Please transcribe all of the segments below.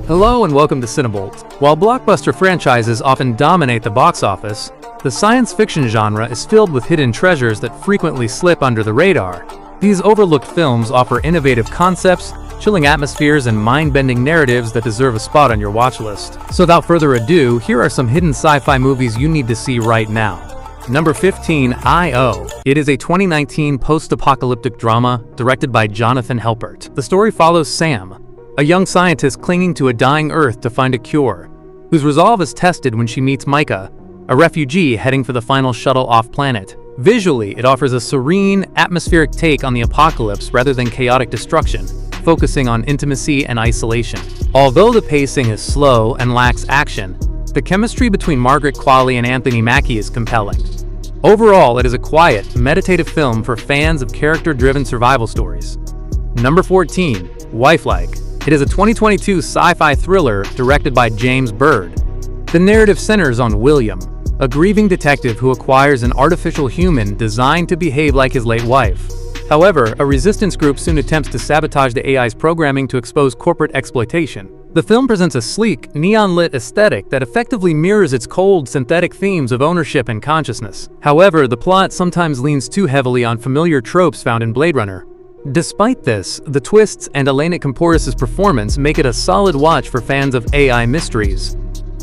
Hello and welcome to CineBolt. While blockbuster franchises often dominate the box office, the science fiction genre is filled with hidden treasures that frequently slip under the radar. These overlooked films offer innovative concepts, chilling atmospheres, and mind-bending narratives that deserve a spot on your watch list. So without further ado, here are some hidden sci-fi movies you need to see right now. Number 15, I.O. It is a 2019 post-apocalyptic drama directed by Jonathan Helpert. The story follows Sam, a young scientist clinging to a dying Earth to find a cure, whose resolve is tested when she meets Micah, a refugee heading for the final shuttle off-planet. Visually, it offers a serene, atmospheric take on the apocalypse rather than chaotic destruction, focusing on intimacy and isolation. Although the pacing is slow and lacks action, the chemistry between Margaret Qualley and Anthony Mackie is compelling. Overall, it is a quiet, meditative film for fans of character-driven survival stories. Number 14, Wifelike. It is a 2022 sci-fi thriller directed by James Bird. The narrative centers on William, a grieving detective who acquires an artificial human designed to behave like his late wife. However, a resistance group soon attempts to sabotage the AI's programming to expose corporate exploitation. The film presents a sleek, neon-lit aesthetic that effectively mirrors its cold, synthetic themes of ownership and consciousness. However, the plot sometimes leans too heavily on familiar tropes found in Blade Runner. Despite this, the twists and Elena Camporis's performance make it a solid watch for fans of AI mysteries.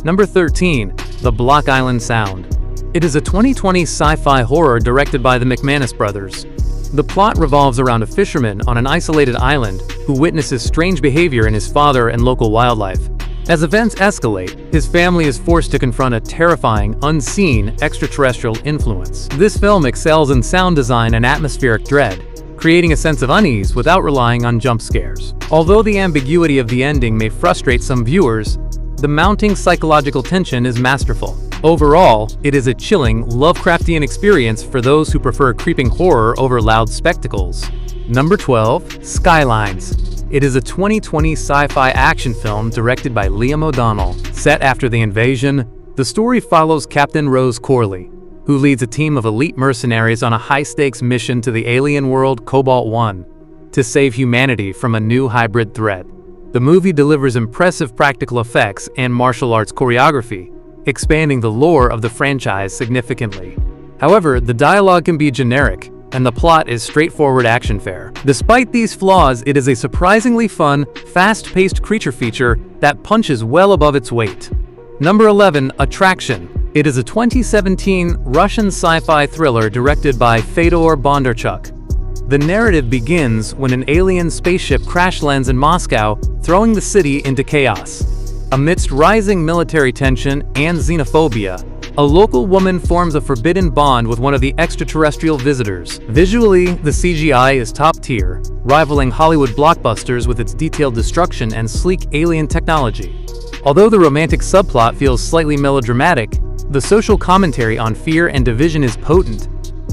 Number 13, The Block Island Sound. It is a 2020 sci-fi horror directed by the McManus brothers. The plot revolves around a fisherman on an isolated island who witnesses strange behavior in his father and local wildlife. As events escalate, his family is forced to confront a terrifying, unseen extraterrestrial influence. This film excels in sound design and atmospheric dread, creating a sense of unease without relying on jump scares. Although the ambiguity of the ending may frustrate some viewers, the mounting psychological tension is masterful. Overall, it is a chilling, Lovecraftian experience for those who prefer creeping horror over loud spectacles. Number 12, Skylines. It is a 2020 sci-fi action film directed by Liam O'Donnell. Set after the invasion, the story follows Captain Rose Corley, who leads a team of elite mercenaries on a high-stakes mission to the alien world Cobalt-1 to save humanity from a new hybrid threat. The movie delivers impressive practical effects and martial arts choreography, expanding the lore of the franchise significantly. However, the dialogue can be generic, and the plot is straightforward action fare. Despite these flaws, it is a surprisingly fun, fast-paced creature feature that punches well above its weight. Number 11, Attraction. It is a 2017 Russian sci-fi thriller directed by Fedor Bondarchuk. The narrative begins when an alien spaceship crash lands in Moscow, throwing the city into chaos. Amidst rising military tension and xenophobia, a local woman forms a forbidden bond with one of the extraterrestrial visitors. Visually, the CGI is top tier, rivaling Hollywood blockbusters with its detailed destruction and sleek alien technology. Although the romantic subplot feels slightly melodramatic, the social commentary on fear and division is potent.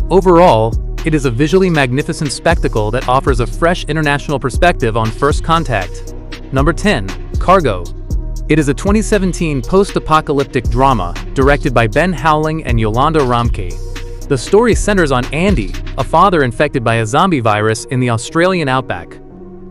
Overall, it is a visually magnificent spectacle that offers a fresh international perspective on First Contact. Number 10, Cargo. It is a 2017 post-apocalyptic drama directed by Ben Howling and Yolanda Ramke. The story centers on Andy, a father infected by a zombie virus in the Australian outback.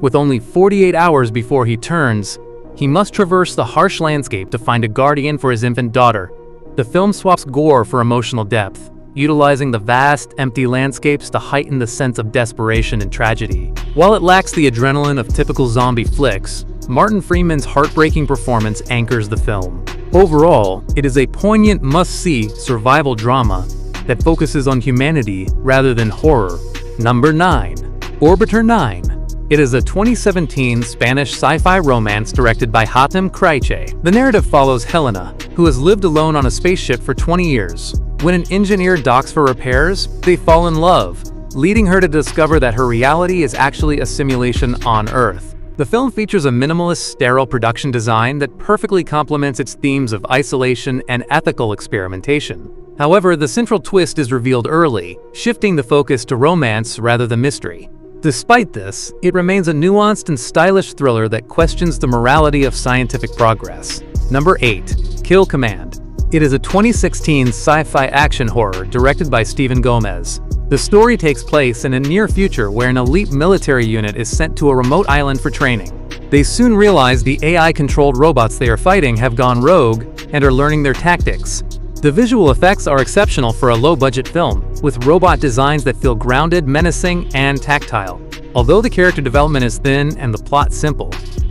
With only 48 hours before he turns, he must traverse the harsh landscape to find a guardian for his infant daughter. The film swaps gore for emotional depth, utilizing the vast, empty landscapes to heighten the sense of desperation and tragedy. While it lacks the adrenaline of typical zombie flicks, Martin Freeman's heartbreaking performance anchors the film. Overall, it is a poignant must-see survival drama that focuses on humanity rather than horror. Number 9, Orbiter 9. It is a 2017 Spanish sci-fi romance directed by Hatem Kraiche. The narrative follows Helena, who has lived alone on a spaceship for 20 years. When an engineer docks for repairs, they fall in love, leading her to discover that her reality is actually a simulation on Earth. The film features a minimalist, sterile production design that perfectly complements its themes of isolation and ethical experimentation. However, the central twist is revealed early, shifting the focus to romance rather than mystery. Despite this, it remains a nuanced and stylish thriller that questions the morality of scientific progress. Number 8, Kill Command. It is a 2016 sci-fi action horror directed by Stephen Gomez. The story takes place in a near future where an elite military unit is sent to a remote island for training. They soon realize the AI-controlled robots they are fighting have gone rogue and are learning their tactics. The visual effects are exceptional for a low-budget film, with robot designs that feel grounded, menacing, and tactile. Although the character development is thin and the plot simple,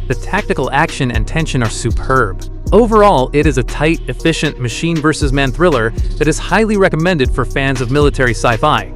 the tactical action and tension are superb. Overall, it is a tight, efficient machine versus man thriller that is highly recommended for fans of military sci-fi.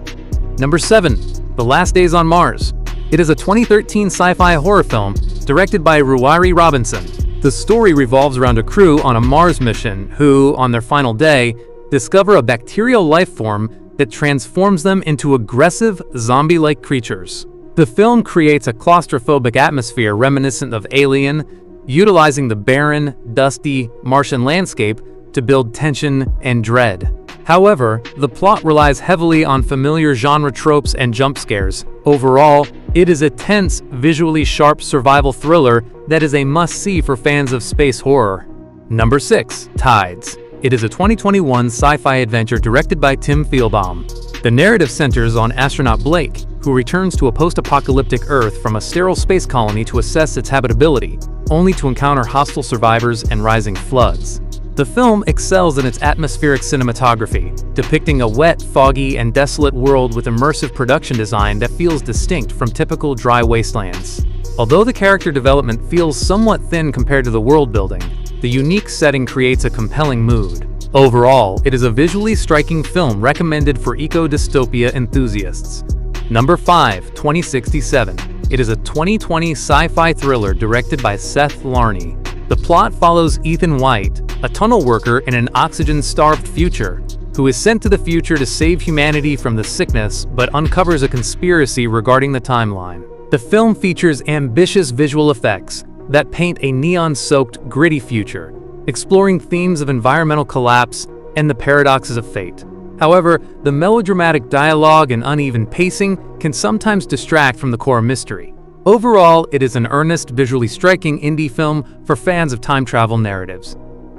Number 7. The Last Days on Mars. It is a 2013 sci-fi horror film directed by Ruari Robinson. The story revolves around a crew on a Mars mission who, on their final day, discover a bacterial life form that transforms them into aggressive, zombie-like creatures. The film creates a claustrophobic atmosphere reminiscent of Alien, utilizing the barren, dusty Martian landscape to build tension and dread. However, the plot relies heavily on familiar genre tropes and jump scares. Overall, it is a tense, visually sharp survival thriller that is a must-see for fans of space horror. Number 6. Tides. It is a 2021 sci-fi adventure directed by Tim Fielbaum. The narrative centers on astronaut Blake, who returns to a post-apocalyptic Earth from a sterile space colony to assess its habitability, only to encounter hostile survivors and rising floods. The film excels in its atmospheric cinematography, depicting a wet, foggy, and desolate world with immersive production design that feels distinct from typical dry wastelands. Although the character development feels somewhat thin compared to the world building, the unique setting creates a compelling mood. Overall, it is a visually striking film recommended for eco-dystopia enthusiasts. Number 5. 2067. It is a 2020 sci-fi thriller directed by Seth Larney. The plot follows Ethan White, a tunnel worker in an oxygen-starved future, who is sent to the future to save humanity from the sickness but uncovers a conspiracy regarding the timeline. The film features ambitious visual effects that paint a neon-soaked, gritty future, exploring themes of environmental collapse and the paradoxes of fate. However, the melodramatic dialogue and uneven pacing can sometimes distract from the core mystery. Overall, it is an earnest, visually striking indie film for fans of time travel narratives.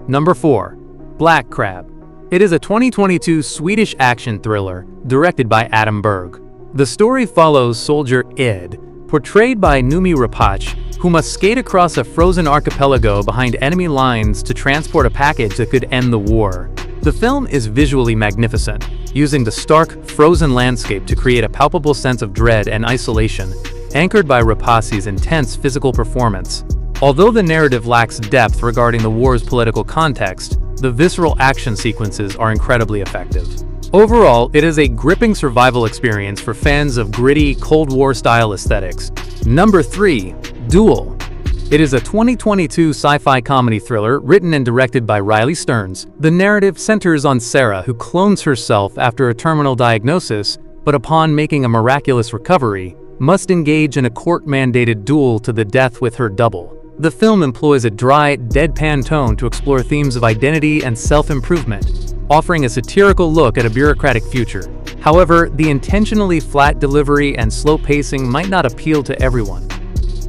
Number 4. Black Crab. It is a 2022 Swedish action thriller directed by Adam Berg. The story follows soldier Ed, portrayed by Noomi Rapace, who must skate across a frozen archipelago behind enemy lines to transport a package that could end the war. The film is visually magnificent, using the stark, frozen landscape to create a palpable sense of dread and isolation, anchored by Rapace's intense physical performance. Although the narrative lacks depth regarding the war's political context, the visceral action sequences are incredibly effective. Overall, it is a gripping survival experience for fans of gritty, Cold War-style aesthetics. Number 3. Duel. It is a 2022 sci-fi comedy thriller written and directed by Riley Stearns. The narrative centers on Sarah, who clones herself after a terminal diagnosis, but upon making a miraculous recovery, must engage in a court-mandated duel to the death with her double. The film employs a dry, deadpan tone to explore themes of identity and self-improvement, offering a satirical look at a bureaucratic future. However, the intentionally flat delivery and slow pacing might not appeal to everyone.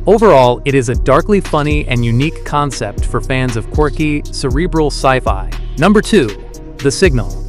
Overall, it is a darkly funny and unique concept for fans of quirky, cerebral sci-fi. Number 2. The Signal.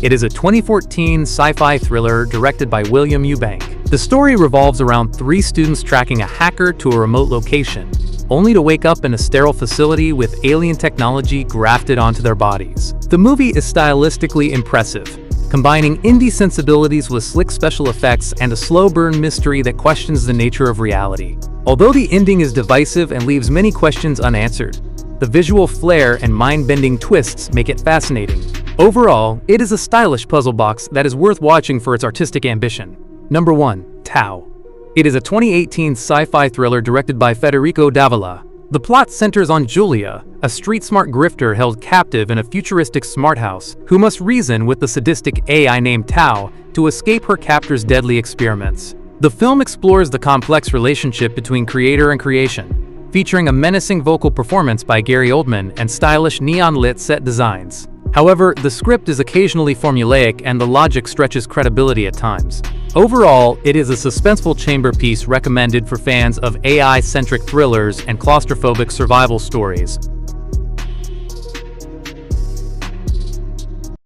It is a 2014 sci-fi thriller directed by William Eubank. The story revolves around 3 students tracking a hacker to a remote location, only to wake up in a sterile facility with alien technology grafted onto their bodies. The movie is stylistically impressive, combining indie sensibilities with slick special effects and a slow-burn mystery that questions the nature of reality. Although the ending is divisive and leaves many questions unanswered, the visual flair and mind-bending twists make it fascinating. Overall, it is a stylish puzzle box that is worth watching for its artistic ambition. Number 1. Tau. It is a 2018 sci-fi thriller directed by Federico Davila. The plot centers on Julia, a street-smart grifter held captive in a futuristic smart house, who must reason with the sadistic AI named Tau to escape her captor's deadly experiments. The film explores the complex relationship between creator and creation, featuring a menacing vocal performance by Gary Oldman and stylish neon-lit set designs. However, the script is occasionally formulaic and the logic stretches credibility at times. Overall, it is a suspenseful chamber piece recommended for fans of AI-centric thrillers and claustrophobic survival stories.